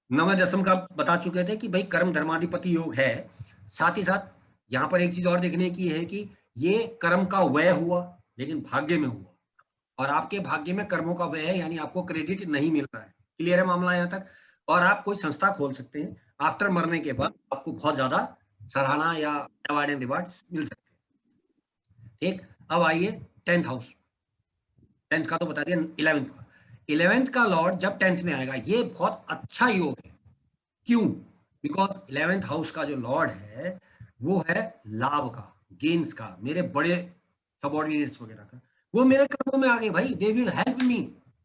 नवम दशम का बता चुके थे कि भाई कर्म धर्माधिपति योग है। साथ ही साथ यहाँ पर एक चीज और देखने की है कि ये कर्म का व्यय हुआ लेकिन भाग्य में हुआ, और आपके भाग्य में कर्मों का व्यय है, यानी आपको क्रेडिट नहीं मिल रहा है। क्लियर है मामला यहाँ तक? और आप कोई संस्था खोल सकते हैं आफ्टर मरने के बाद, आपको बहुत ज्यादा सराहना या अवार्ड एंड रिवार्ड मिल सकते हैं। ठीक, अब आइए 10th हाउस। 10th का तो बता दिया, 11th का। 11th का लॉर्ड जब 10th में आएगा, ये बहुत अच्छा योग है। क्यों? बिकॉज 11th हाउस का जो लॉर्ड है वो है लाभ का, गेन्स का, मेरे बड़े सबॉर्डिनेट्स वगैरह का। वो मेरे कर्मों में आ गए भाई, दे विल हेल्प मी,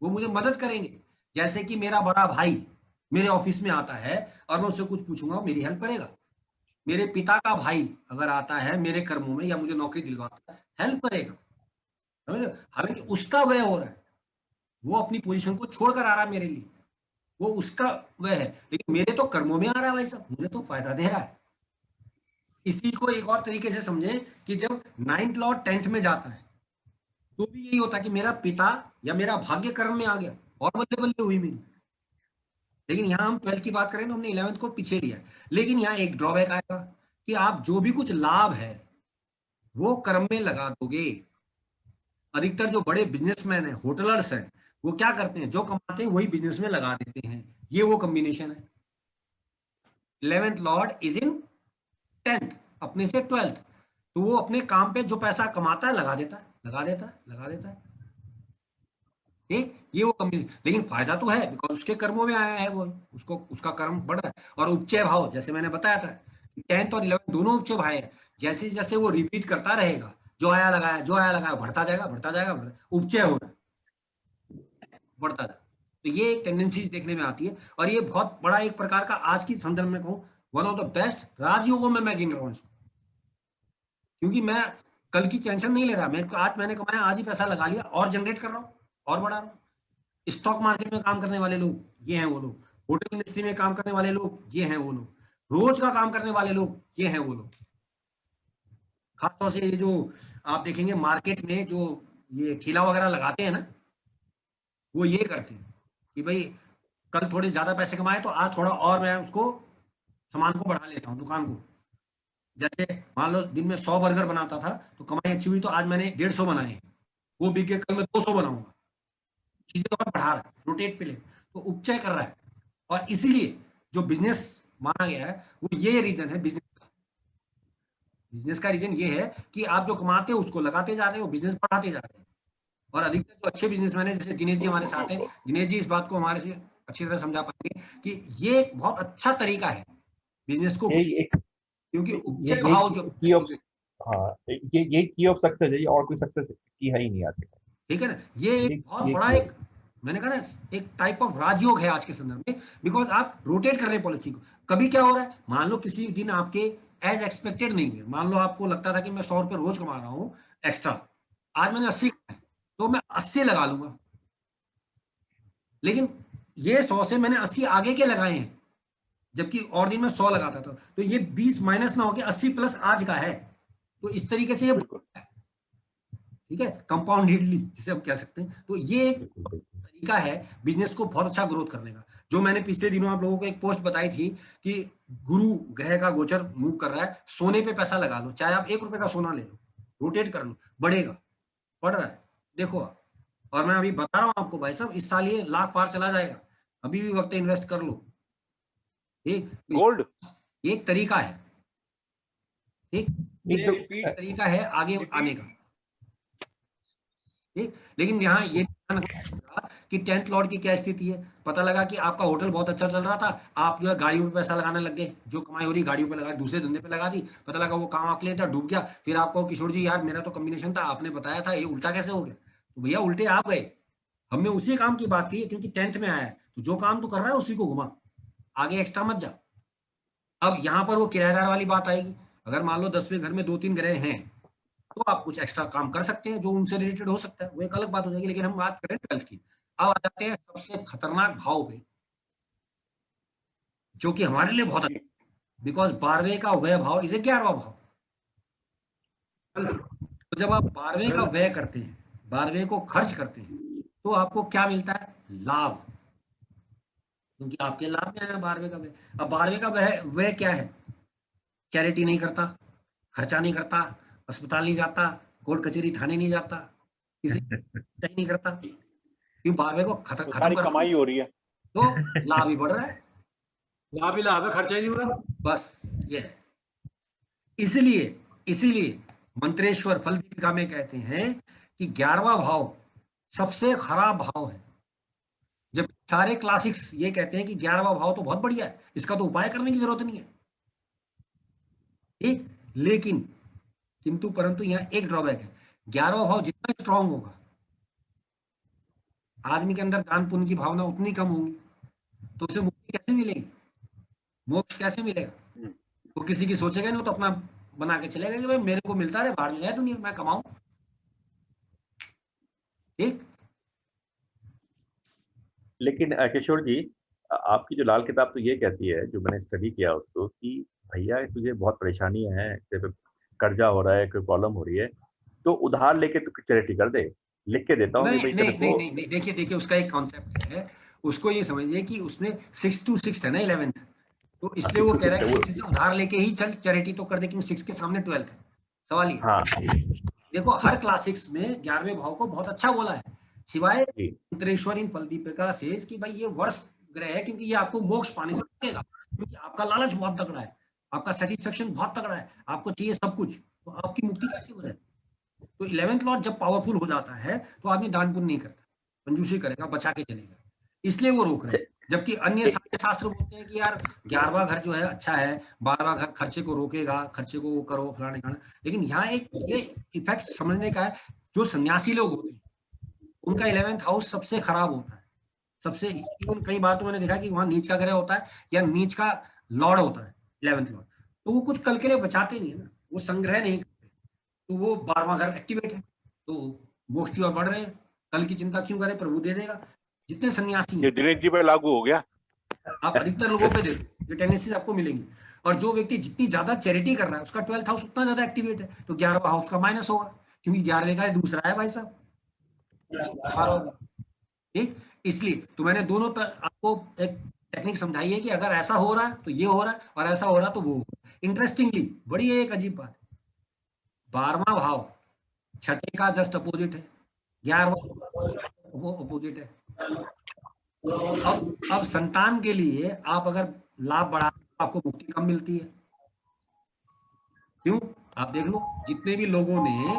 वो मुझे मदद करेंगे। जैसे कि मेरा बड़ा भाई मेरे ऑफिस में आता है और मैं उससे कुछ पूछूंगा, मेरी हेल्प करेगा। मेरे पिता का भाई अगर आता है मेरे कर्मों में या मुझे नौकरी दिलवाता है, हेल्प करेगा। समझ रहे हो? हालांकि उसका व्यय हो रहा है, वो अपनी पोजीशन को छोड़कर आ रहा है मेरे लिए, वो उसका वह है, लेकिन मेरे तो कर्मों में आ रहा है भाई साहब, मुझे तो फायदा दे रहा है। इसी को एक और तरीके से समझें कि जब 9th लॉर्ड 10th में जाता है तो भी यही होता है कि मेरा पिता या मेरा भाग्य कर्म में आ गया और बल्ले बल्ले हुई मेरी। लेकिन यहाँ हम 12th की बात करें तो हमने 11th को पीछे लिया है। लेकिन यहाँ एक ड्रॉबैक आएगा कि आप जो भी कुछ लाभ है वो कर्म में लगा दोगे। अधिकतर जो बड़े बिजनेसमैन हैं, होटलर्स हैं, वो क्या करते हैं, जो कमाते हैं वही बिजनेस में लगा देते हैं। ये वो कॉम्बिनेशन है। 11th Lord is in 10th, अपने से 12th, तो वो अपने काम पे जो पैसा कमाता है लगा देता है, लगा देता है, लगा देता है। ठीक, ये वो कमी, लेकिन फायदा तो है बिकॉज उसके कर्मों में आया है, वो उसको उसका कर्म बढ़ रहा है। और उपचय भाव जैसे मैंने बताया था, 10th और 11th दोनों उपचय भाव है। जैसे जैसे वो रिपीट करता रहेगा, जो आया लगाया, जो आया लगाया, बढ़ता जाएगा, बढ़ता जाएगा, उपचय हो रहा है, बढ़ता जाएगा। तो ये एक टेंडेंसी देखने में आती है, और ये बहुत बड़ा एक प्रकार का, आज की संदर्भ में कहूँ, वन ऑफ द बेस्ट राजयोगों में मैं गिन रहा हूँ इसको। क्योंकि मैं कल की टेंशन नहीं ले रहा, मेरे को आज मैंने कमाया, आज ही पैसा लगा लिया और जनरेट कर रहा हूँ और बढ़ा रहा हूँ। स्टॉक मार्केट में काम करने वाले लोग ये हैं वो लोग, होटल इंडस्ट्री में काम करने वाले लोग ये हैं वो लोग, रोज का काम करने वाले लोग ये हैं वो लोग। खासतौर से ये जो आप देखेंगे मार्केट में जो ये ठेला वगैरह लगाते हैं ना, वो ये करते हैं कि भाई कल थोड़े ज्यादा पैसे कमाए तो आज थोड़ा और मैं उसको सामान को बढ़ा लेता हूँ, दुकान को। जैसे मान लो दिन में 100 बर्गर बनाता था तो कमाई अच्छी हुई तो आज मैंने 150 बनाए हैं, वो बिक के कल मैं 200 बनाऊंगा। चीजें और बढ़ा रहा है, रोटेट पे ले, तो उपचय कर रहा है। और इसीलिए जो बिजनेस माना गया है वो ये रीजन है बिजनेस का। बिजनेस का रीजन ये है कि आप जो कमाते हो उसको लगाते जा रहे हो, बिजनेस बढ़ाते जा रहे हो। और अधिकतर जो अच्छे बिजनेसमैन है, जैसे दिनेश जी हमारे साथ हैं, दिनेश जी इस बात को हमारे से अच्छी तरह समझा पाएंगे कि ये एक बहुत अच्छा तरीका है बिजनेस को, ये एक क्योंकि ये उपचय ये भाव जो, की ऑफ हाँ, ये की ऑफ सक्सेस है, ये और कोई सक्सेस की है ही नहीं आज के ठीक है ना, ये टाइम। एक बहुत ये बड़ा की ऑफ। एक, मैंने कहा ना, एक टाइप ऑफ राजयोग है आज के संदर्भ में। बिकॉज आप रोटेट कर रहे हैं पॉलिसी को। कभी क्या हो रहा है, मान लो किसी दिन आपके एज एक्सपेक्टेड नहीं है, मान लो आपको लगता था कि मैं 100 रुपये रोज कमा रहा हूँ एक्स्ट्रा, आज मैंने 80 कमाए, तो मैं 80 लगा लूंगा। लेकिन ये 100 से मैंने 80 आगे के लगाए हैं, जबकि और दिन में 100 लगाता था, तो ये 20 माइनस ना होकर 80 प्लस आज का है। तो इस तरीके से ये बिल्कुल ठीक है, कंपाउंडेडली जिसे हम कह सकते हैं। तो ये एक बिल्कुल बिल्कुल। तरीका है बिजनेस को बहुत अच्छा ग्रोथ करने का। जो मैंने पिछले दिनों आप लोगों को एक पोस्ट बताई थी कि गुरु ग्रह का गोचर मूव कर रहा है, सोने पे पैसा लगा लो, चाहे आप 1 रुपए का सोना ले लो, रोटेट कर लो, बढ़ेगा, बढ़ रहा है, देखो आप। और मैं अभी बता रहा हूँ आपको भाई साहब, इस साल ये लाख पार चला जाएगा, अभी भी वक्त इन्वेस्ट कर लो। गोल्ड। ये एक तरीका है, ठीक, नहीं तो एक तरीका है आगे आने का। ठीक, लेकिन यहाँ ये ध्यान रखना कि 10th लॉर्ड की क्या स्थिति है। पता लगा कि आपका होटल बहुत अच्छा चल रहा था, आप जो है गाड़ियों पे पैसा लगाने लग गए, जो कमाई हो रही गाड़ियों पे लगा, दूसरे धंधे पे लगा दी, पता लगा वो काम आपके लिए था, डूब गया। फिर आपको किशोर जी यार मेरा तो कॉम्बिनेशन था, आपने बताया था, ये उल्टा कैसे हो गया? तो भैया उल्टे आप गए, हमने उसी काम की बात की है, क्योंकि 10th में आया है, तो जो काम तू कर रहा है उसी को घुमा, आगे एक्स्ट्रा मत जा। अब यहाँ पर वो किराएदार वाली बात आएगी। अगर मान लो 10वें घर में 2-3 ग्रह हैं तो आप कुछ एक्स्ट्रा काम कर सकते हैं जो उनसे रिलेटेड हो सकता है, वो एक अलग बात हो जाएगी। लेकिन हम बात करें 12th की। अब आ जाते हैं सबसे खतरनाक भाव पे, जो कि हमारे लिए बहुत जी। अच्छा, बिकॉज 12वें का व्यय भाव इसे 11वां भाव। तो जब आप 12वें का व्यय करते हैं, 12वें को खर्च करते हैं, तो आपको क्या मिलता है? लाभ। क्योंकि आपके लाभ में आया 12वें का व्यय। अब 12वें का व्यय क्या है? चैरिटी नहीं करता, खर्चा नहीं करता, अस्पताल नहीं जाता, कोर्ट कचहरी थाने नहीं जाता, किसी नहीं करता, क्यों? 12वें को खत्म सारी कर कमाई हो रही है, तो लाभ ही बढ़ रहा है। लाभ ही लाभ है, खर्चा ही नहीं हो रहा। बस ये है। इसीलिए इसीलिए मंत्रेश्वर फल दीपिका में कहते हैं कि 11वां भाव सबसे खराब भाव है। जब सारे क्लासिक्स ये कहते हैं कि 11वां भाव तो बहुत बढ़िया है, इसका तो उपाय करने की जरूरत नहीं है, ठीक। लेकिन किंतु परंतु यहाँ एक ड्रॉबैक है, 11वां भाव जितना स्ट्रांग होगा, आदमी के अंदर दान पुण्य की भावना उतनी कम होगी, तो उसे मुक्ति कैसे मिलेगी, मोक्ष कैसे मिलेगा? तो किसी की सोचेगा नहीं, तो अपना बना के चलेगा कि भाई मेरे को मिलता रहे, बाहर में है दुनिया, मैं कमाऊं, ठीक। लेकिन किशोर जी, आपकी जो लाल किताब तो ये कहती है, जो मैंने स्टडी किया उसको, कि भैया तुझे बहुत परेशानियां हैं, तेरे पे कर्जा हो रहा है, कोई प्रॉब्लम हो रही है, तो उधार लेके तू चैरिटी कर दे, लिख के देता हूँ नहीं भाई नहीं तेरे को। नहीं, देखिए उसका एक कॉन्सेप्ट है, उसको ये समझिए कि उसमें 6 to 6 है ना 11th, तो इसलिए वो कह रहा है कि किसी से उधार लेके ही चल चैरिटी तो कर दे, क्योंकि 6 के सामने 12th है। सवाल ये, हाँ, देखो हर क्लासिक्स में 11वें भाव को बहुत अच्छा बोला है, सिवाय जी। मंत्रेश्वर इन फल दीपिका से कि भाई ये वर्ष ग्रह है, क्योंकि ये आपको मोक्ष पाने से रोकेगा, क्योंकि आपका लालच बहुत तगड़ा है, आपका सेटिस्फेक्शन बहुत तगड़ा है, आपको चाहिए सब कुछ, तो आपकी मुक्ति कैसे हो जाए? तो 11th लॉर्ड जब पावरफुल हो जाता है तो आदमी दान पुण्य नहीं करता, कंजूसी करेगा, बचा के चलेगा, इसलिए वो रोक रहे हैं। जबकि अन्य सारे शास्त्र बोलते हैं कि यार 11वां घर जो है अच्छा है, 12वां घर खर्चे को रोकेगा, खर्चे को वो करो फलाने खाना। लेकिन यहाँ एक ये इफेक्ट समझने का है, जो सन्यासी लोग होते हैं उनका 11th हाउस सबसे खराब होता है, सबसे, इवन कई बार तो मैंने देखा कि वहां नीच का ग्रह होता है या नीच का लॉर्ड होता है 11th लॉर्ड, तो वो कुछ कल के लिए बचाते नहीं है ना, वो संग्रह नहीं करते, तो वो 12वां घर एक्टिवेट है, तो मोक्ष की ओर बढ़ रहे हैं, कल की चिंता क्यों करें, प्रभु दे देगा। जितने सन्यासी ये हैं, दिनेश जी पे लागू हो गया। आप अधिकतर लोगों पे देखो ये टेंडेंसीज आपको मिलेंगी, और जो व्यक्ति जितनी ज्यादा चैरिटी कर रहा है उसका 12th हाउस उतना ज्यादा एक्टिवेट है, तो 11वां हाउस का माइनस होगा, क्योंकि 11वें का दूसरा है भाई साहब, 12वां, ठीक। इसलिए तो मैंने दोनों आपको एक टेक्निक समझाई है कि अगर ऐसा हो रहा है तो ये हो रहा है, और ऐसा हो रहा है तो वो। इंटरेस्टिंगली बड़ी एक अजीब बात, 12वां भाव छठे का जस्ट अपोजिट है, 11वां वो अपोजिट है। अब संतान के लिए आप अगर लाभ बढ़ा तो आपको मुक्ति कम मिलती है, क्यों? आप देख लो जितने भी लोगों ने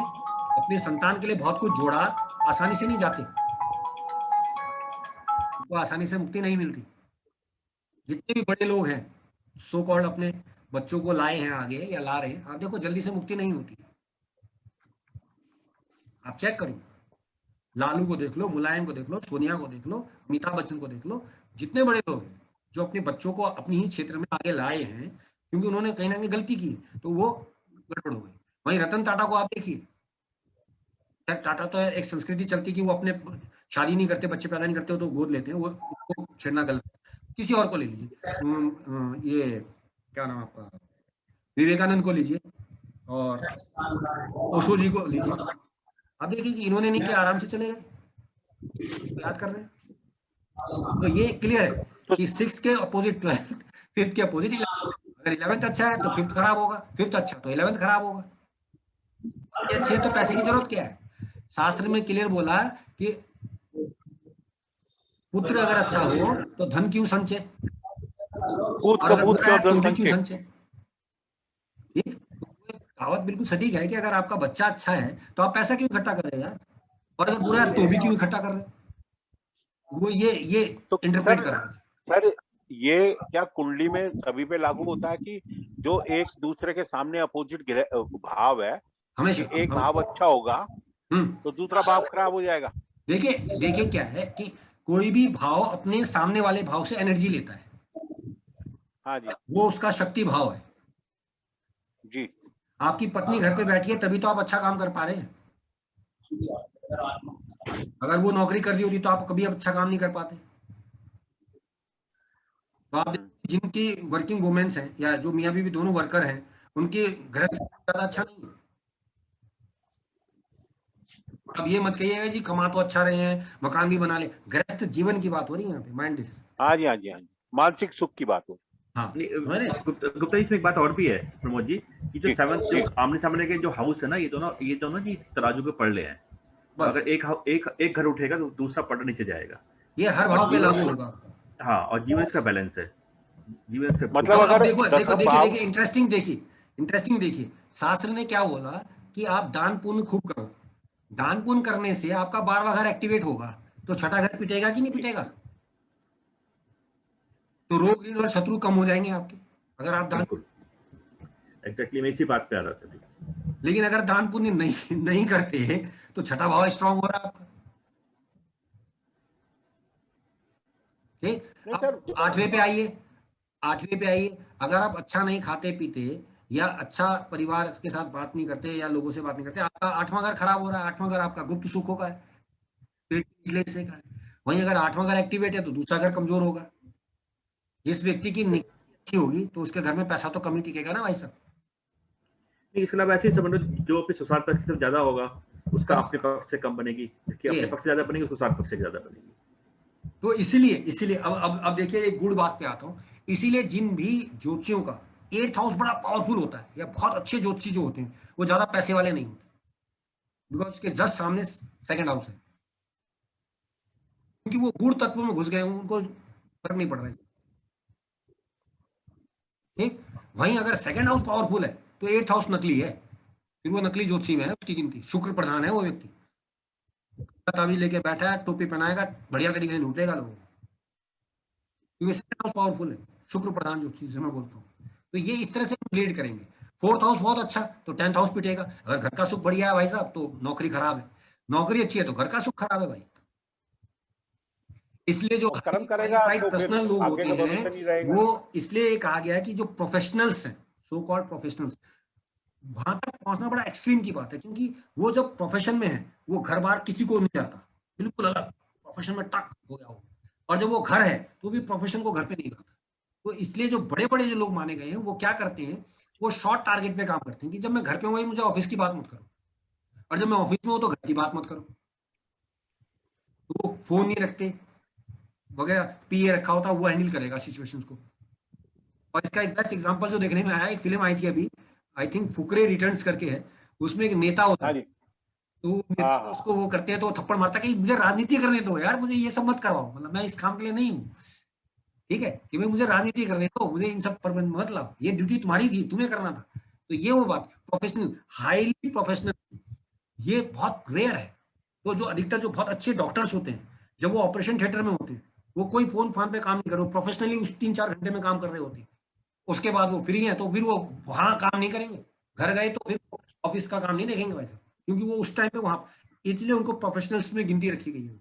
अपने संतान के लिए बहुत कुछ जोड़ा, आसानी से नहीं जाते, उनको आसानी से मुक्ति नहीं मिलती। जितने भी बड़े लोग हैं सो कॉल्ड अपने बच्चों को लाए हैं आगे या ला रहे हैं, आप देखो जल्दी से मुक्ति नहीं होती। आप चेक करो, लालू को देख लो, मुलायम को देख लो, सोनिया को देख लो, अमिताभ बच्चन को देख लो, जितने बड़े लोग हैं जो अपने बच्चों को अपनी ही क्षेत्र में आगे लाए हैं, क्योंकि उन्होंने कहीं ना कहीं गलती की तो वो गड़बड़ हो गई। वहीं रतन टाटा को आप देखिए, टाटा तो एक संस्कृति चलती कि वो अपने शादी नहीं करते, बच्चे पैदा नहीं करते हो तो गोद लेते हैं, वो छेड़ना गलत है। किसी और को ले लीजिए, ये क्या नाम आपका, विवेकानंद को लीजिए और ओशो जी को लीजिए, आप देखिए कि इन्होंने नहीं किया, आराम से चले गए, याद कर रहे हैं। तो ये क्लियर है कि 6 के अपोजिट 12, 5th के अपोजिट 11th। अगर 11th अच्छा है तो 5th खराब होगा, 5th अच्छा तो 11th खराब होगा। अच्छे तो पैसे की जरूरत क्या है? शास्त्र में क्लियर बोला कि पुत्र अगर अच्छा हो तो धन क्यों संचय, और अगर बुरा है तो भी क्यों संचय, ठीक। कहावत बिल्कुल सटीक है कि अगर आपका बच्चा अच्छा है तो आप पैसा क्यों इकट्ठा कर रहे हैं यार, और अगर बुरा है तो भी क्यों इकट्ठा कर रहे हैं, वो ये तो इंटरप्रेट कर रहे हैं। सर ये क्या कुंडली में सभी पे लागू होता है कि जो एक दूसरे के सामने अपोजिट भाव है, हमेशा एक भाव अच्छा होगा तो दूसरा भाव खराब हो जाएगा? देखिए क्या है कि कोई भी भाव अपने सामने वाले भाव से एनर्जी लेता है, हाँ जी, वो उसका शक्ति भाव है जी। आपकी पत्नी घर पे बैठी है तभी तो आप अच्छा काम कर पा रहे हैं, अगर वो नौकरी कर रही होती तो आप कभी अच्छा काम नहीं कर पाते। तो आप जिनकी वर्किंग वुमेन्स हैं या जो मियाँ बीवी दोनों वर्कर हैं, उनके घर ज्यादा अच्छा नहीं है। अब ये मत कहिएगा जी कमा तो अच्छा रहे हैं, मकान भी बना ले, गृहस्थ जीवन की बात हो रही है यहाँ पे, माइंड दिस। हाँ जी, हाँ जी, हाँ जी। मानसिक सुख की बात हो। हाँ नहीं, गुप्ता जी इसमें एक बात और भी है प्रमोद जी, कि जो सेवंथ जो आमने सामने के जो हाउस है ना, ये दोनों जी तराजू के पड़ले हैं। तो अगर एक घर उठेगा तो दूसरा पड़ नीचे जाएगा। ये हर भाव पे लागू होगा। हाँ, और जीवन इसका बैलेंस है, जीवन इसका मतलब अगर देखिए इंटरेस्टिंग देखिए शास्त्र ने क्या बोला कि आप दान पुण्य खूब करो। दान पुण्य करने से आपका 12वां घर एक्टिवेट होगा, तो छठा घर पिटेगा कि नहीं पिटेगा? तो रोग ऋण और शत्रु कम हो जाएंगे आपके, अगर आप दान। एग्जैक्टली मैं इसी बात पे आ रहा था। लेकिन अगर दान पुण्य नहीं करते तो छठा भाव स्ट्रांग हो रहा है आपका। ठीक, अब 8वें पे आइए। अगर आप अच्छा नहीं खाते पीते या अच्छा परिवार के साथ बात नहीं करते या लोगों से बात नहीं करते, आपका 8वां घर खराब हो रहा है। 8वां घर आपका गुप्त सुखों का है, पेट पिछले हिस्से का है। वहीं अगर 8वां घर एक्टिवेट है तो दूसरा घर कमजोर होगा। जिस व्यक्ति की नियत अच्छी होगी तो उसके घर में पैसा तो कम ही टिकेगा ना भाई साहब। इसके अलावा ऐसे ही समझ लो, जो अपने सुसार पक्ष से ज्यादा होगा उसका अपने पक्ष से कम बनेगी, जिसकी अपने पक्ष से ज्यादा बनेगी उसको सुसार पक्ष से ज्यादा बनेगी। तो इसीलिए अब देखिए एक गुड़ बात पे आता हूँ। इसीलिए जिन भी ज्योतिषियों का 8th हाउस बड़ा पावरफुल होता है या बहुत अच्छे ज्योतिषी जो होते हैं वो ज्यादा पैसे वाले नहीं होते, बिकॉज उसके जस्ट सामने 2nd हाउस है, क्योंकि वो गुड़ तत्व में घुस गए, उनको फर्क नहीं पड़ रहा है। ठीक, वहीं अगर 2nd हाउस पावरफुल है तो 8th हाउस नकली है, फिर वो नकली ज्योतिषी में है, उसकी गिनती शुक्र प्रधान है वो व्यक्ति। ताबीज लेके बैठा है, टोपी पहनाएगा, बढ़िया तरीके से लूटेगा लोगों को, क्योंकि 2nd हाउस पावरफुल है, शुक्र प्रधान ज्योतिषी मैं बोलता हूँ। तो ये इस तरह से रिलेट करेंगे। 4th हाउस बहुत अच्छा तो 10th हाउस पिटेगा। अगर घर का सुख बढ़िया है भाई साहब तो नौकरी खराब है, नौकरी अच्छी है तो घर का सुख खराब है भाई। इसलिए जो कर्म करेगा तो पर्सनल लोग होते हैं वो, इसलिए कहा गया है कि जो प्रोफेशनल्स हैं, सो कॉल्ड प्रोफेशनल्स, वहां तक पहुंचना बड़ा एक्सट्रीम की बात है, क्योंकि वो जब प्रोफेशन में है वो घर बार किसी को नहीं जाता, बिल्कुल अलग प्रोफेशन में टक हो गया हो, और जब वो घर है तो भी प्रोफेशन को घर पे नहीं लाता। तो इसलिए जो बड़े बड़े जो लोग माने गए हैं वो क्या करते हैं, वो शॉर्ट टारगेट पे काम करते हैं कि जब मैं घर पे हूँ मुझे ऑफिस की बात मत करो, और जब मैं ऑफिस में हूँ तो घर की बात मत करो। तो वो फोन नहीं रखते वगैरह, पीए रखा होता वो हैंडल करेगा सिचुएशंस को। और इसका एक बेस्ट एग्जांपल जो देखने में आया, एक फिल्म आई थी अभी, आई थिंक फुकरे रिटर्न्स करके है, उसमें एक नेता होता है, तो नेता उसको वो करते हैं तो थप्पड़ मारता है कि मुझे राजनीति करने दो यार, मुझे ये सब मत करवाओ, मतलब मैं इस काम के लिए नहीं हूँ, ठीक है, कि मैं मुझे राजनीति करने दो, मुझे इन सब पर मत लाओ, ये ड्यूटी तुम्हारी थी, तुम्हें करना था। तो ये वो बात प्रोफेशनल, हाईली प्रोफेशनल, ये बहुत रेयर है। तो जो अधिकतर जो बहुत अच्छे डॉक्टर्स होते हैं जब वो ऑपरेशन थिएटर में होते हैं वो कोई फोन पे काम नहीं कर रहे, प्रोफेशनली उस 3-4 घंटे में काम कर रहे होते हैं। उसके बाद वो फ्री है तो फिर वो वहां काम नहीं करेंगे, घर गए तो फिर ऑफिस का काम नहीं देखेंगे वैसे, क्योंकि वो उस टाइम पे वहां, इसलिए उनको प्रोफेशनल्स में गिनती रखी गई है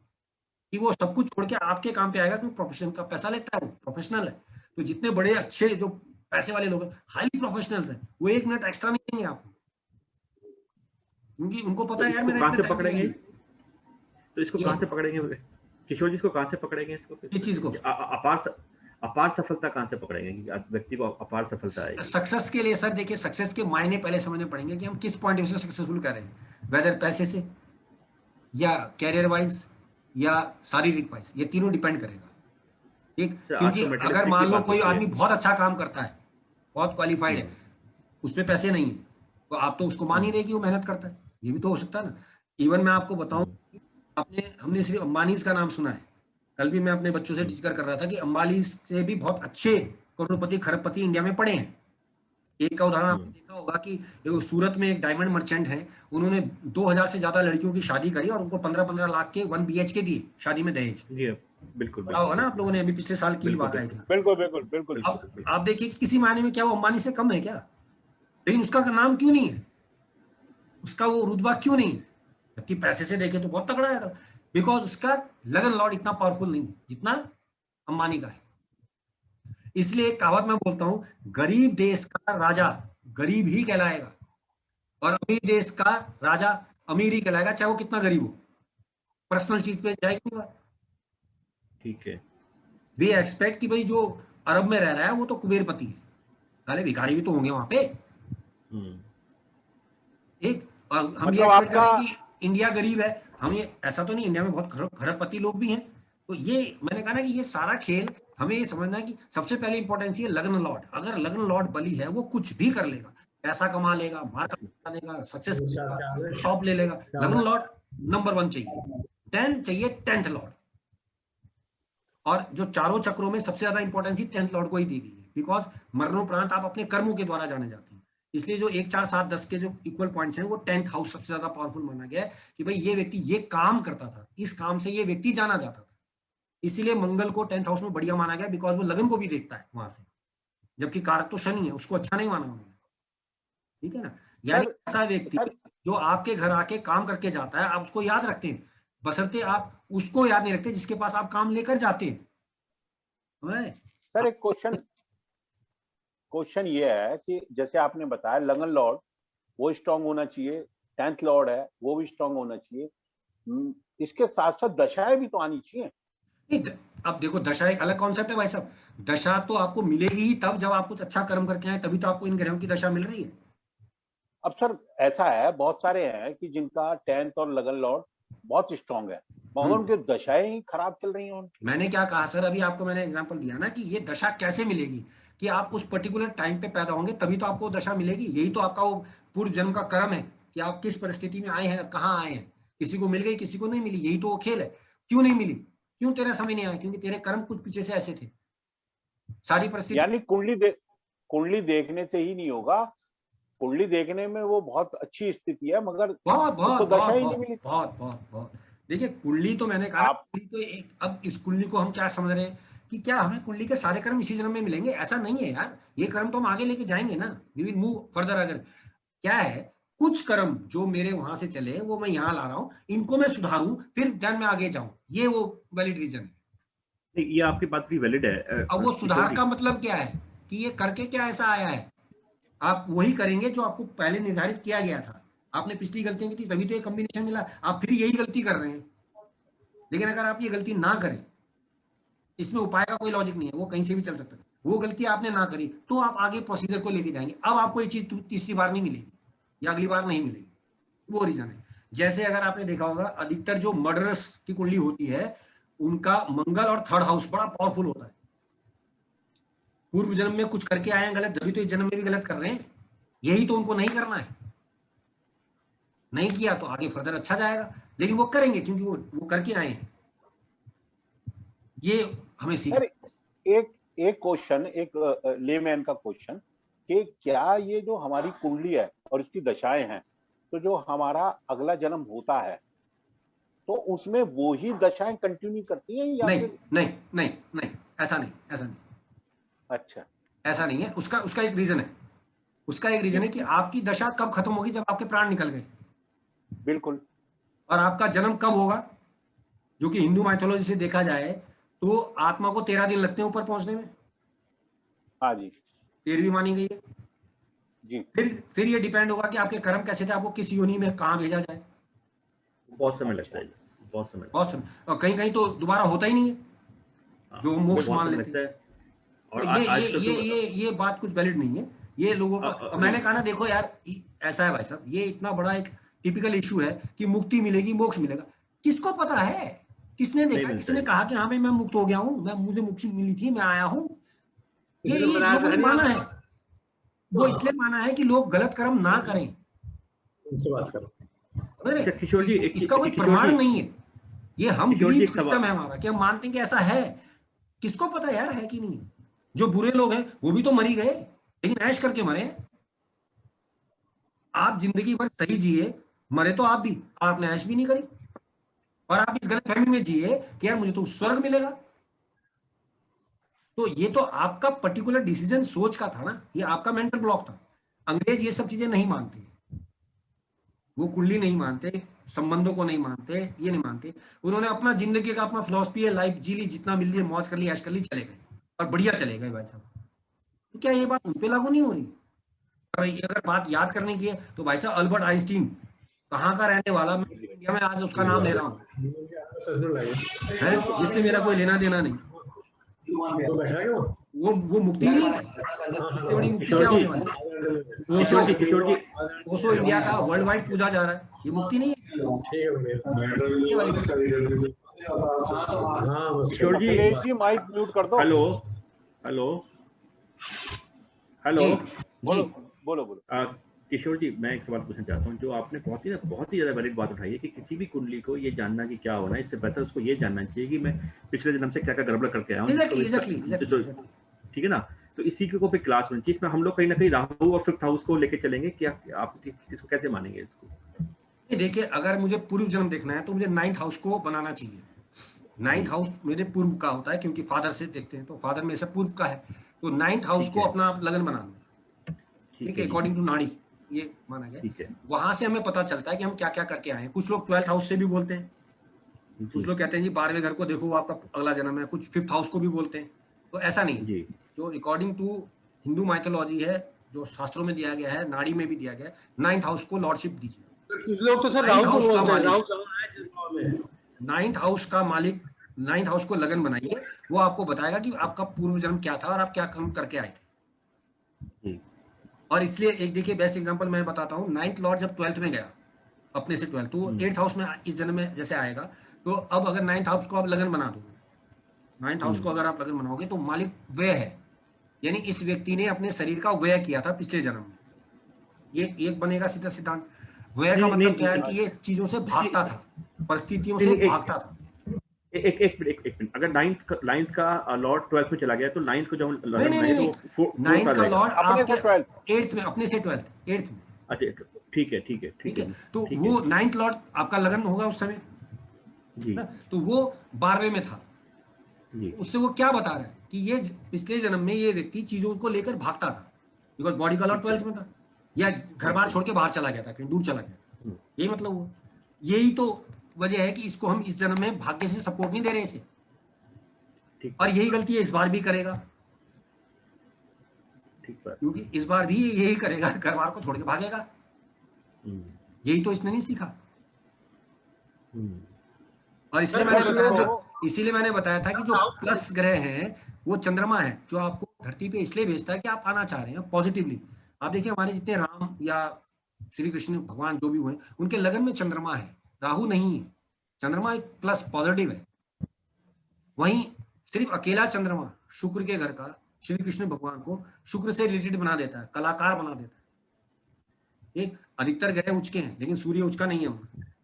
कि वो सब कुछ छोड़ के आपके काम पे आएगा, क्योंकि प्रोफेशन का पैसा लेता है, वो प्रोफेशनल है। तो जितने बड़े अच्छे जो पैसे वाले लोग हैं, हाईली प्रोफेशनल्स हैं, वो 1 मिनट एक्स्ट्रा नहीं देंगे आपको, क्योंकि उनको पता है यार मेरा कहां से पकड़ेंगे, तो इसको कहां से पकड़ेंगे किशोर जी, इसको कहां से पकड़ेंगे, इसको इस चीज को अपार सफलता कहां से पकड़ेंगे कि व्यक्ति को अपार सफलता आएगी? सक्सेस के लिए सर देखिए, सक्सेस के मायने पहले समझने पड़ेंगे कि हम किस पॉइंट ऑफ व्यू से सक्सेसफुल कर रहे हैं, वेदर पैसे से या कैरियर वाइज या शारीरिक वाइज, ये तीनों डिपेंड करेगा। ठीक, क्योंकि अगर मान लो कोई आदमी बहुत अच्छा काम करता है, बहुत क्वालिफाइड है, उसमें पैसे नहीं है, तो आप तो उसको मान ही रहे कि वो मेहनत करता है, ये भी तो हो सकता है ना। इवन मैं आपको बताऊं, हमने सिर्फ अंबानी का नाम सुना है, कल भी मैं अपने बच्चों से जिक्र कर रहा था कि अंबानी से भी बहुत अच्छे करोड़पति खरबपति इंडिया में पड़े हैं। एक का उदाहरण आपने देखा होगा कि सूरत में एक डायमंड मर्चेंट है, उन्होंने 2000 से ज्यादा लड़कियों की शादी करी और उनको 15-15 लाख के 1 BHK दिए शादी में दहेज। बिल्कुल होगा ना आप लोगों ने, अभी पिछले साल की बात आई थी। बिल्कुल। अब आप देखिए कि किसी मायने में क्या वो अंबानी से कम है क्या, लेकिन उसका नाम क्यों नहीं है, उसका वो रुतबा क्यों नहीं है, जबकि पैसे से देखे तो बहुत तगड़ा है, बिकॉज उसका लगन लॉर्ड इतना पावरफुल नहीं है जितना अंबानी का है। इसलिए एक कहावत मैं बोलता हूं, गरीब देश का राजा गरीब ही कहलाएगा और अमीर देश का राजा अमीर ही कहलाएगा, चाहे वो कितना गरीब हो। पर्सनल चीज पे जाएगी नहीं बात, ठीक है। वी एक्सपेक्ट कि भाई जो अरब में रह रहा है वो तो कुबेरपति है, साले भिखारी भी तो होंगे वहां पे। एक और हम ये एक्सपेक्ट करें कि इंडिया गरीब है, हम ये ऐसा तो नहीं, इंडिया में बहुत खरबपति लोग भी हैं। तो ये मैंने कहा ना कि ये सारा खेल हमें ये समझना है कि सबसे पहले इंपॉर्टेंस ये लग्न लॉर्ड, अगर लग्न लॉर्ड बली है वो कुछ भी कर लेगा, पैसा कमा लेगा, मार्केट कमा लेगा, सक्सेस टॉप ले लेगा। लग्न लॉर्ड नंबर 1 चाहिए। देन चाहिए 10th लॉर्ड, और जो चारों चक्रों में सबसे ज्यादा इंपॉर्टेंस ही 10th लॉर्ड को ही दी गई है, बिकॉज मरणोपरांत आप अपने कर्मों के द्वारा जाने जाते हैं। इसलिए जो 1 4 7 10 के जो इक्वल पॉइंट्स हैं वो 10th हाउस सबसे ज्यादा पावरफुल माना गया है कि भाई ये व्यक्ति ये काम करता था, इस काम से ये व्यक्ति जाना जाता था। इसीलिए मंगल को 10th हाउस में बढ़िया माना गया, बिकॉज वो लगन को भी देखता है वहां से, जबकि कारक तो शनि है, उसको अच्छा नहीं माना उन्होंने। ठीक है ना, यानी ऐसा व्यक्ति जो आपके घर आके काम करके जाता है, आप उसको याद रखते हैं, बशर्ते आप उसको याद नहीं रखते जिसके पास आप काम लेकर जाते हैं। सर एक क्वेश्चन ये है कि जैसे आपने बताया लगन लॉर्ड वो स्ट्रांग होना चाहिए, 10th लॉर्ड है वो भी स्ट्रांग होना चाहिए, इसके साथ साथ दशाएं भी तो आनी चाहिए। अब देखो, दशा एक अलग कॉन्सेप्ट है भाई साहब। दशा तो आपको मिलेगी ही तब जब आप कुछ अच्छा कर्म करके आए, तभी तो आपको इन ग्रहों की दशा मिल रही है। अब सर ऐसा है, बहुत सारे हैं कि जिनका 10th और लगन लॉर्ड बहुत स्ट्रांग है, मगर उनकी दशाएं ही खराब चल रही हैं। मैंने क्या कहा सर, अभी आपको मैंने एग्जांपल दिया ना कि ये दशा कैसे मिलेगी, कि आप उस पर्टिकुलर टाइम पे पैदा होंगे तभी तो आपको दशा मिलेगी। यही तो आपका वो पूर्व जन्म का कर्म है कि आप किस परिस्थिति में आए हैं, कहाँ आए हैं। किसी को मिल गई, किसी को नहीं मिली, यही तो वो खेल है। क्यों नहीं मिली, क्यों तेरा समय नहीं आया, क्योंकि तेरे कर्म कुछ पीछे से ऐसे थे। सारी परिस्थिति यानी कुंडली देखने से ही नहीं होगा, कुंडली देखने में वो बहुत अच्छी स्थिति है, मगर बहुत देखिए, कुंडली तो मैंने कहा तो एक, अब इस कुंडली को हम क्या समझ रहे हैं कि क्या हमें कुंडली के सारे कर्म इसी जन्म में मिलेंगे? ऐसा नहीं है यार, ये कर्म तो हम आगे लेके जाएंगे ना, वी विल मूव फर्दर। अगर क्या है, कुछ कर्म जो मेरे वहां से चले वो मैं यहाँ ला रहा हूँ, इनको मैं सुधारूं, फिर देन मैं आगे जाऊं, ये वो वैलिड रीजन है। ये आपकी बात भी वैलिड है। अब वो सुधार का मतलब क्या है कि ये करके क्या ऐसा आया है, आप वही करेंगे जो आपको पहले निर्धारित किया गया था। आपने पिछली गलतियां की थी तभी तो ये कॉम्बिनेशन मिला, आप फिर यही गलती कर रहे हैं। लेकिन अगर आप ये गलती ना करें, इसमें उपाय का कोई लॉजिक नहीं है, वो कहीं से भी चल सकता है। वो गलती आपने ना करी तो आप आगे प्रोसीजर को लेके जाएंगे, अब आपको ये चीज तीसरी बार नहीं मिलेगी या अगली बार नहीं मिलेगी, वो रीजन है। जैसे अगर आपने देखा होगा, अधिकतर जो मर्डरर्स की कुंडली होती है उनका मंगल और 3rd हाउस बड़ा पावरफुल होता है। पूर्व जन्म में कुछ करके आए हैं गलत, तभी तो इस जन्म में भी गलत कर रहे हैं। यही तो उनको नहीं करना है, नहीं किया तो आगे फर्दर अच्छा जाएगा, लेकिन वो करेंगे क्योंकि वो करके आए हैं। ये हमें सीख। एक क्वेश्चन, एक लेमैन का क्वेश्चन, कि क्या ये जो हमारी कुंडली है और इसकी दशाएं हैं, तो जो हमारा अगला जन्म होता है तो उसमें वो ही दशाएं कंटिन्यू करती हैं या नहीं, फिर? नहीं, ऐसा नहीं। अच्छा, ऐसा नहीं है। उसका एक रीजन है, उसका एक रीजन है कि आपकी दशा कब खत्म होगी, जब आपके प्राण निकल गए। बिल्कुल। और आपका जन्म कब होगा, जो कि हिंदू माइथोलॉजी से देखा जाए तो आत्मा को 13 दिन लगते हैं ऊपर पहुंचने में। हाँ जी, 13वीं मानी गई है जी। फिर ये डिपेंड होगा कि आपके कर्म कैसे थे, आपको किस योनि में कहां भेजा जाए। बहुत समय लगता है, बहुत समय। और कहीं कहीं तो दोबारा होता ही नहीं है, जो मोक्ष मान लेते हैं। और ये बात कुछ वैलिड नहीं है ये लोगों का। मैंने कहा ना, देखो यार, ऐसा है भाई साहब, ये इतना बड़ा एक टिपिकल इशू है कि मुक्ति मिलेगी, मोक्ष मिलेगा, किसको पता है? किसने देखा? किसने कहा कि हाँ भाई मैं मुक्त हो गया हूँ, मुझे मुक्ति मिली थी, मैं आया हूँ? ये लोगों ने माना है, वो इसलिए माना है कि लोग गलत कर्म ना करें। बात करो किशोर जी, इसका कोई प्रमाण नहीं है, ये हम बिलीफ सिस्टम है हमारा कि हम मानते हैं कि ऐसा है। किसको पता यार है कि नहीं? जो बुरे लोग हैं वो भी तो मरी गए, लेकिन ऐश करके मरे। आप जिंदगी भर सही जिए, मरे तो आप भी, आपने ऐश भी नहीं करी, और आप इस गलतफहमी में जिए कि यार मुझे तो स्वर्ग मिलेगा। तो ये तो आपका पर्टिकुलर डिसीजन सोच का था ना, ये आपका मेंटल ब्लॉक था। अंग्रेज ये सब चीजें नहीं मानते, वो कुंडली नहीं मानते, संबंधों को नहीं मानते, ये नहीं मानते। उन्होंने अपना जिंदगी का अपना फिलॉसफी है, लाइफ जी ली, जितना मिल लिया मौज कर ली, ऐश कर ली, चले गए, और बढ़िया चले गए भाई साहब। तो क्या ये बात उन पे लागू नहीं हो रही? अगर बात याद करने की है तो भाई साहब, अल्बर्ट आइंस्टीन कहाँ का रहने वाला, मैं इंडिया में आज उसका नाम ले रहा हूँ, जिससे मेरा कोई लेना देना नहीं। वो मुक्ति नहीं है, इससे बड़ी मुक्ति क्या होने वाली? ओशो इंडिया का वर्ल्ड वाइड पूजा जा रहा है, ये मुक्ति नहीं है? हाँ बस किशोर जी, अखिलेश जी माइक म्यूट कर दो। हेलो हेलो हेलो, जी बोलो बोलो बोलो। किशोर जी, मैं एक सवाल पूछना चाहता हूँ। जो आपने बहुत ही ज्यादा वैलिड बात उठाई है कि किसी भी कुंडली को ये जानना कि क्या होना है, इससे बेहतर उसको ये जानना चाहिए कि मैं पिछले जन्म से क्या क्या गड़बड़ करके आया हूँ। एग्जैक्टली। ठीक है ना? तो इसी को फिर क्लास होनी चाहिए, इसमें हम लोग कहीं ना कहीं राहु और फिफ्थ हाउस को लेके चलेंगे। क्या आप इसको कैसे मानेंगे इसको? देखिए, अगर मुझे पूर्व जन्म देखना है तो मुझे 9th हाउस को बनाना चाहिए। 9th हाउस मेरे पूर्व का होता है, क्योंकि फादर से देखते हैं तो फादर में से पूर्व का है, तो 9th हाउस को अपना लगन बनाना, ठीक है, अकॉर्डिंग टू नाड़ी ये माना गया। वहां से हमें पता चलता है कि हम क्या क्या करके आए हैं। कुछ लोग 12th हाउस से भी बोलते हैं, कुछ लोग कहते हैं जी 12वें घर को देखो वो आपका अगला जन्म है, कुछ 5th हाउस को भी बोलते हैं। तो ऐसा नहीं, जो अकॉर्डिंग टू हिंदू माइथोलॉजी है, जो शास्त्रों में दिया गया है, नाड़ी में भी दिया गया है, 9th हाउस को लॉर्डशिप दीजिए। कुछ लोग तो सर राहु को बोलते हैं, राहु कहाँ है जिस भाव में। 9th हाउस का मालिक, 9th हाउस को लगन बनाइए, वो आपको बताएगा कि आपका पूर्व जन्म क्या था और आप क्या कर्म करके आए थे। और इसलिए एक देखिए बेस्ट एग्जांपल मैं बताता हूँ। 9th लॉर्ड जब 12th में गया अपने से 12th, तो 8th हाउस में इस जन्म में जैसे आएगा, तो अब अगर 9th हाउस को आप लगन बना दो, 9th हाउस को अगर आप लगन बनाओगे तो मालिक व्यय है, यानी इस व्यक्ति ने अपने शरीर का व्यय किया था पिछले जन्म में। ये एक बनेगा सीधा सिद्धांत। व्यय का मतलब क्या है कि ये चीजों से भागता था, परिस्थितियों से भागता था। एक मिनट, अगर 9th का लॉर्ड 12th में चला गया तो 9th को जब नहीं, 9th का लॉर्ड आपके 8th में, अपने से 12th 8th में। अच्छा, ठीक है। तो वो 9th लॉर्ड आपका लगन होगा उस समय जी, तो वो 12वें में था जी। उससे वो क्या बता रहा है कि ये पिछले जन्म में ये व्यक्ति चीजों को लेकर भागता था, बिकॉज बॉडी का लॉर्ड 12th में था, या घर बार छोड़ के बाहर चला गया था, कहीं दूर चला गया। यही मतलब हुआ। यही तो वजह है कि इसको हम इस जन्म में भाग्य से सपोर्ट नहीं दे रहे थे, और यही गलती है इस बार भी करेगा, क्योंकि इस बार भी यही करेगा, घर बार को छोड़ के भागेगा। यही तो इसने नहीं सीखा। और इसीलिए मैंने बताया था कि जो प्लस ग्रह हैं वो चंद्रमा है, जो आपको धरती पे इसलिए भेजता है कि आप आना चाह रहे हैं पॉजिटिवली। आप देखिए हमारे जितने राम या श्री कृष्ण भगवान जो भी हुए, उनके लगन में चंद्रमा है, राहु नहीं है। चंद्रमा एक प्लस पॉजिटिव है। वहीं सिर्फ अकेला चंद्रमा शुक्र के घर का श्री कृष्ण भगवान को शुक्र से रिलेटेड बना देता है, कलाकार बना देता है। एक अधिकतर ग्रह उच्च के हैं, लेकिन सूर्य उच्च का नहीं है,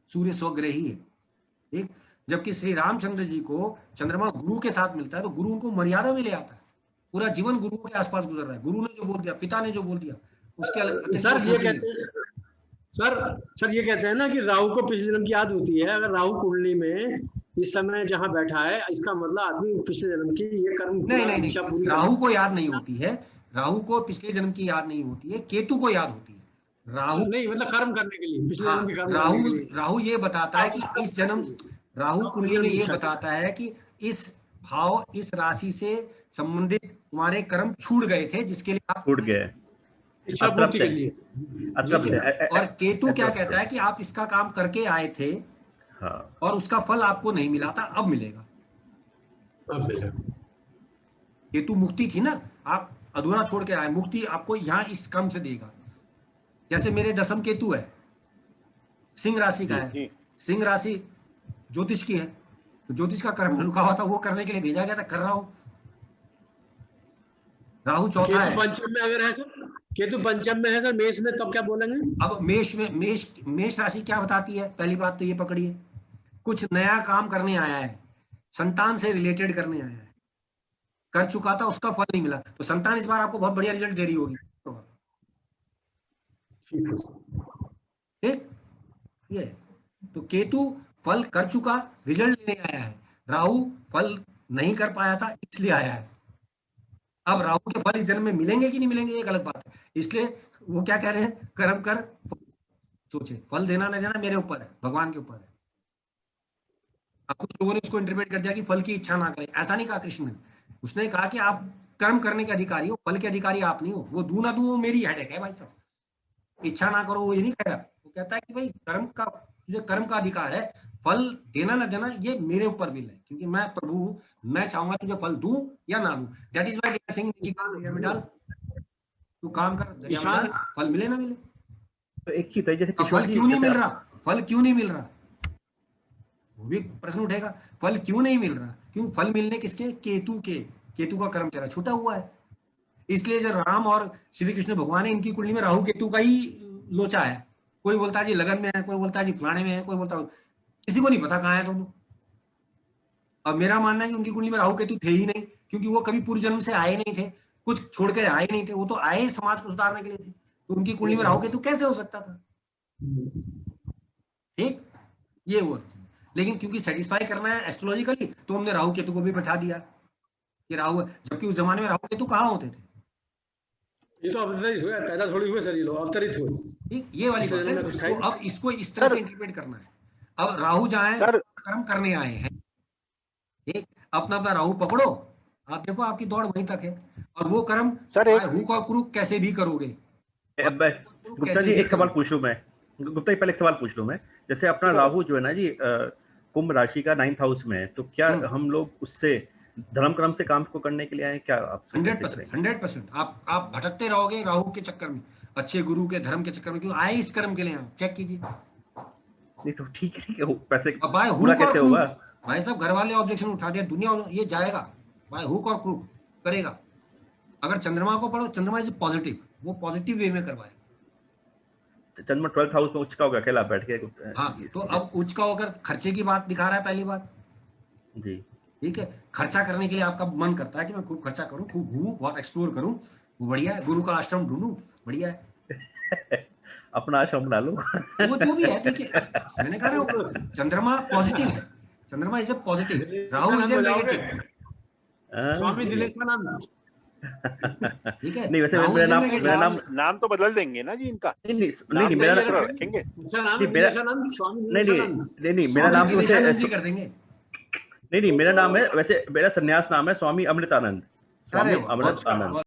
सूर्य स्वग्रही है। एक जबकि श्री रामचंद्र जी को चंद्रमा गुरु के साथ मिलता है, तो गुरु उनको मर्यादा में ले आता है। पूरा जीवन गुरु के आसपास गुजर रहा है, गुरु ने जो बोल दिया, पिता ने जो बोल दिया, उसके सर ये कहते हैं ना कि राहु को पिछले जन्म की याद होती है। अगर राहु कुंडली में इस समय जहां बैठा है, इसका मतलब आदमी पिछले जन्म की ये कर्म नहीं, राहु को याद नहीं होती है। राहु को पिछले जन्म की याद नहीं होती है, केतु को याद होती है। राहु नहीं, मतलब कर्म करने के लिए, पिछले जन्म के कर्म। राहु ये बताता है कि इस जन्म, राहु कुंडली में ये बताता है कि इस भाव, इस राशि से संबंधित तुम्हारे कर्म छूट गए थे, जिसके लिए आप छूट गए, इच्छा पूर्ति के लिए। और केतु क्या कहता है कि आप इसका काम करके आए थे, और उसका फल आपको नहीं मिला था, अब मिलेगा। केतु मुक्ति थी ना, आप अधूरा छोड़ के आए, मुक्ति आपको यहाँ इस काम से देगा। जैसे मेरे 10th केतु है, सिंह राशि का है। सिंह राशि ज्योतिष की है, तो ज्योतिष का कर्म रुका हुआ था, वो करने के लिए भेजा गया था, कर रहा हूं। राहु चौथा है। पंचम में अगर है सर, केतु पंचम में है सर, मेष में, तब क्या बोलेंगे? अब मेष राशि क्या बताती है? पहली बात तो ये पकड़िए, कुछ नया काम करने आया है, संतान से रिलेटेड करने आया है, कर चुका था, उसका फल नहीं मिला, तो संतान इस बार आपको बहुत बढ़िया रिजल्ट दे रही होगी। ठीक, ये तो केतु फल कर चुका, रिजल्ट लेने आया है। राहु फल नहीं कर पाया था, इसलिए आया है। अब राहु के फल इस जन्म में मिलेंगे कि नहीं मिलेंगे, एक अलग बात है। इसलिए वो क्या कह रहे हैं, कर्म कर, सोचे, फल देना न देना मेरे ऊपर है, भगवान के ऊपर है। अब कुछ लोगों ने उसको इंटरप्रेट कर दिया कि फल की इच्छा ना करें। ऐसा नहीं कहा कृष्ण ने, उसने कहा कि आप कर्म करने के अधिकारी हो, फल के अधिकारी आप नहीं हो। वो दू ना दू वो मेरी हेडेक है भाई साहब, इच्छा ना करो वो ये नहीं कह रहा। वो कहता है कि भाई कर्म का अधिकार है, फल देना ना देना ये मेरे ऊपर विल है, क्योंकि मैं प्रभु हूं, मैं चाहूंगा तुझे फल दूं या ना दूं। That is why they are saying कि दरिया में डाल, तू काम कर, दरिया में डाल, फल मिले ना मिले। तो एक चीज है, जैसे फल क्यों नहीं मिल रहा, फल क्यों नहीं मिल रहा? वो भी प्रश्न उठेगा। फल क्यों नहीं मिल रहा? क्यों? फल मिलने किसके? केतु का कर्म तेरा छूटा हुआ है। इसलिए जो राम और श्री कृष्ण भगवान है, इनकी कुंडली में राहु केतु का ही लोचा है। कोई बोलता है जी लगन में है, कोई बोलता है जी फलाने में है, कोई बोलता है, किसी को नहीं पता कहाँ है दोनों। अब मेरा मानना है कि उनकी कुंडली में राहु केतु थे ही नहीं, क्योंकि वो कभी पूर्व जन्म से आए नहीं थे, कुछ छोड़ कर आए नहीं थे, वो तो आए समाज को सुधारने के लिए थे। तो उनकी कुंडली में राहु केतु कैसे हो सकता था? ठीक, ये वो। लेकिन क्योंकि सेटिस्फाई करना है एस्ट्रोलॉजिकली, तो हमने राहु केतु को भी बैठा दिया कि राहु, जबकि उस जमाने में राहु केतु कहाँ होते थे? ये तो अवतरित हुए, पैदा थोड़ी हुए शरीर, अवतरित हुए। ठीक, ये वाली बात है। तो अब इसको इस तरह से इंटरप्रेट करना है। अब राहु जहाँ है कर्म करने आए हैं, ठीक, अपना अपना राहु पकड़ो, आप देखो आपकी दौड़ वहीं तक है। और वो कर्म हुक और क्रूक कैसे भी करोगे। गुप्ता जी एक सवाल पूछ लूं मैं, गुप्ता जी पहले एक सवाल पूछ लूं मैं। जैसे अपना राहु जो है ना जी कुंभ राशि का 9th हाउस में है, तो क्या हम लोग उससे धर्म कर्म से काम को करने के लिए आए क्या? आप 100% आप भटकते रहोगे राहु के चक्कर में, अच्छे गुरु के धर्म के चक्कर में। क्यों आए इस कर्म के लिए? चेक कीजिए। नहीं तो ठीक है, पैसे बाय हुक कैसे होगा भाई साहब? घर वाले ऑब्जेक्शन उठा दिया, दुनिया ये जाएगा बाय हुक और क्रूक करेगा। अगर चंद्रमा को पढ़ो, चंद्रमा इज पॉजिटिव, वो पॉजिटिव वे में करवाएगा। चंद्रमा 12th हाउस में उच्च का होगा, अकेला बैठ के। हाँ, तो अब उच्च का होकर खर्चे की बात दिखा रहा है पहली बात जी। ठीक है, खर्चा करने के लिए आपका मन करता है कि मैं खूब खर्चा करूं, खूब घूमूं, बहुत एक्सप्लोर करूं, वो बढ़िया है। गुरु का आश्रम ढूंढूं, बढ़िया है। अपना आश्रम बना लो। वो जो भी है ठीक है। मैंने कहा ना चंद्रमा पॉजिटिव है, Chandrama is a positive, Rahu is a negative. Swami Dileshanand, ठीक है। नहीं वैसे मेरा नाम तो बदल देंगे ना जी इनका। नहीं मेरा रखेंगे। नहीं मेरा नाम कर देंगे। नहीं मेरा नाम है, वैसे मेरा संन्यास नाम है स्वामी अमृतानंद, स्वामी अमृतानंद।